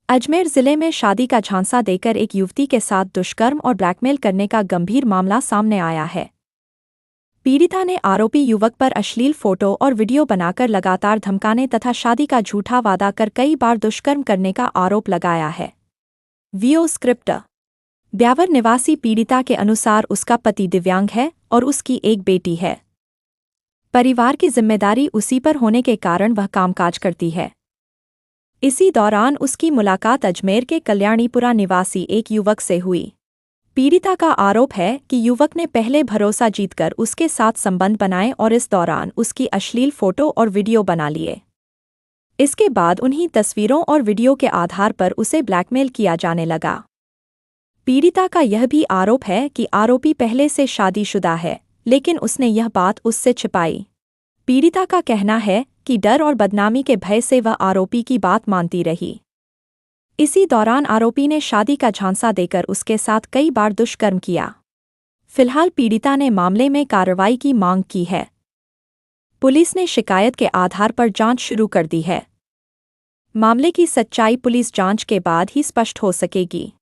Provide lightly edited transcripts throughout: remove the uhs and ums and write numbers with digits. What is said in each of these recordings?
अजमेर जिले में शादी का झांसा देकर एक युवती के साथ दुष्कर्म और ब्लैकमेल करने का गंभीर मामला सामने आया है। पीड़िता ने आरोपी युवक पर अश्लील फोटो और वीडियो बनाकर लगातार धमकाने तथा शादी का झूठा वादा कर कई बार दुष्कर्म करने का आरोप लगाया है। VO script. ब्यावर निवासी पीड़िता के अनुसार उसका पति दिव्यांग है और उसकी एक बेटी है। परिवार की जिम्मेदारी उसी पर होने के कारण वह कामकाज करती है। इसी दौरान उसकी मुलाकात अजमेर के कल्याणीपुरा निवासी एक युवक से हुई। पीड़िता का आरोप है कि युवक ने पहले भरोसा जीतकर उसके साथ संबंध बनाए और इस दौरान उसकी अश्लील फोटो और वीडियो बना लिए। इसके बाद उन्हीं तस्वीरों और वीडियो के आधार पर उसे ब्लैकमेल किया जाने लगा। पीड़िता का यह भी आरोप है कि आरोपी पहले से शादीशुदा है, लेकिन उसने यह बात उससे छिपाई। पीड़िता का कहना है कि डर और बदनामी के भय से वह आरोपी की बात मानती रही। इसी दौरान आरोपी ने शादी का झांसा देकर उसके साथ कई बार दुष्कर्म किया। फिलहाल पीड़िता ने मामले में कार्रवाई की मांग की है। पुलिस ने शिकायत के आधार पर जांच शुरू कर दी है। मामले की सच्चाई पुलिस जांच के बाद ही स्पष्ट हो सकेगी।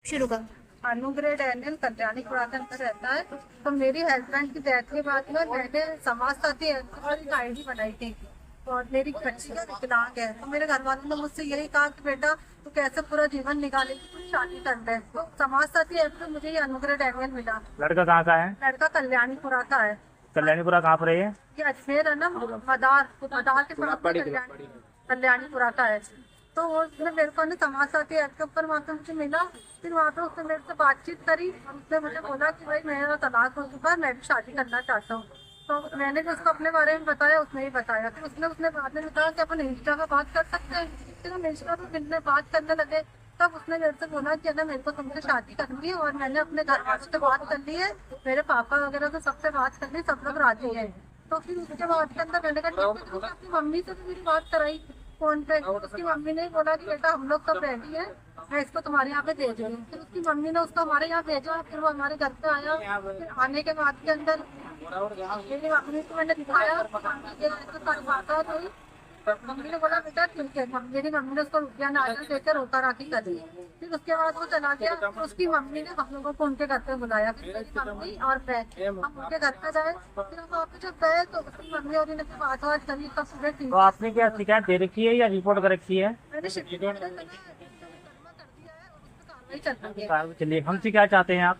शुरू कर। अनुग्रह डैनियल कल्याणी पुरातन पर रहता है। तो मेरी हस्बैंड की डेथ के बाद में मैंने समाज साथी और एक आईडी बनाई थी और मेरी बच्ची का विकलांग है। तो मेरे घर वालों ने मुझसे यही कहा कि बेटा तू कैसे पूरा जीवन निकालेगी, तू शादी कर ले। तो समाज साथी ऐप पे मुझे ये अनुग्रह डैनियल मिला। लड़का कहाँ का है? लड़का कल्याणीपुरा का है। कल्याणीपुरा कहाँ पर है ये? अजमेर है ना, मदार के पास कल्याणीपुरा का है। तो उसने मेरे को समाज साथी ऐप के ऊपर वहाँ पे मुझे मिला। फिर वहाँ पे उसने मेरे से बातचीत करी और उसने मुझे बोला कि भाई मेरा तलाक हो चुका है, मैं भी शादी करना चाहता हूँ। तो मैंने भी उसको अपने बारे में बताया, उसने ही बताया। फिर उसने बाद में बताया कि अपन इंस्टा पर बात कर सकते हैं। फिर हम इंस्टा पर मिलने बात करने लगे। तब उसने मेरे से बोला कि ना मेरे को तुमसे शादी करनी है और मैंने अपने घर वालों से बात कर ली है, मेरे पापा वगैरह से सबसे बात कर ली, सब लोग राजी है। तो फिर उसके बाद के अंदर मैंने कहा ठीक है, तो अपनी मम्मी से भी मेरी बात कराई फोन पे। उसकी मम्मी ने बोला कि बेटा हम लोग सब रेडी है, मैं इसको तुम्हारे यहाँ पे भेज रही हूँ। फिर उसकी मम्मी ने उसको हमारे यहाँ भेजा। फिर वो हमारे घर पे आया। फिर आने के बाद के अंदर मेरी मम्मी को मैंने दिखाया, मम्मी ने बोला बेटा ठीक है। मेरी मम्मी ने उसको रुपया नारियल देकर रोका राखी कर दी। फिर उसके बाद वो चला गया। फिर उसकी मम्मी ने हम लोगों को उनके घर पे बुलाया। फिर मेरी मम्मी और मैं हम उनके घर पे गए। फिर हम वहाँ पे जब गए तो उसकी मम्मी और इन्हें बात बात करी, सब पूरे ठीक। तो आपने क्या शिकायत दे रखी है या रिपोर्ट कर रखी है? मैंने शिकायत कर दिया है और उस पर कार्रवाई चल रही है। चलिए, हमसे क्या चाहते हैं आप?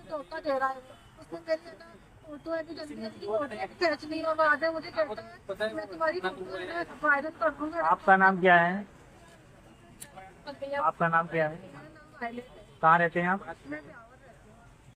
धोखा दे रहा है। उसने मेरी ना फोटो है जल्दी खींच ली और बाद में मुझे कहता है मैं तुम्हारी फोटो वायरल कर दूंगा। आपका नाम क्या है? आपका नाम क्या है? कहाँ रहते हैं आप?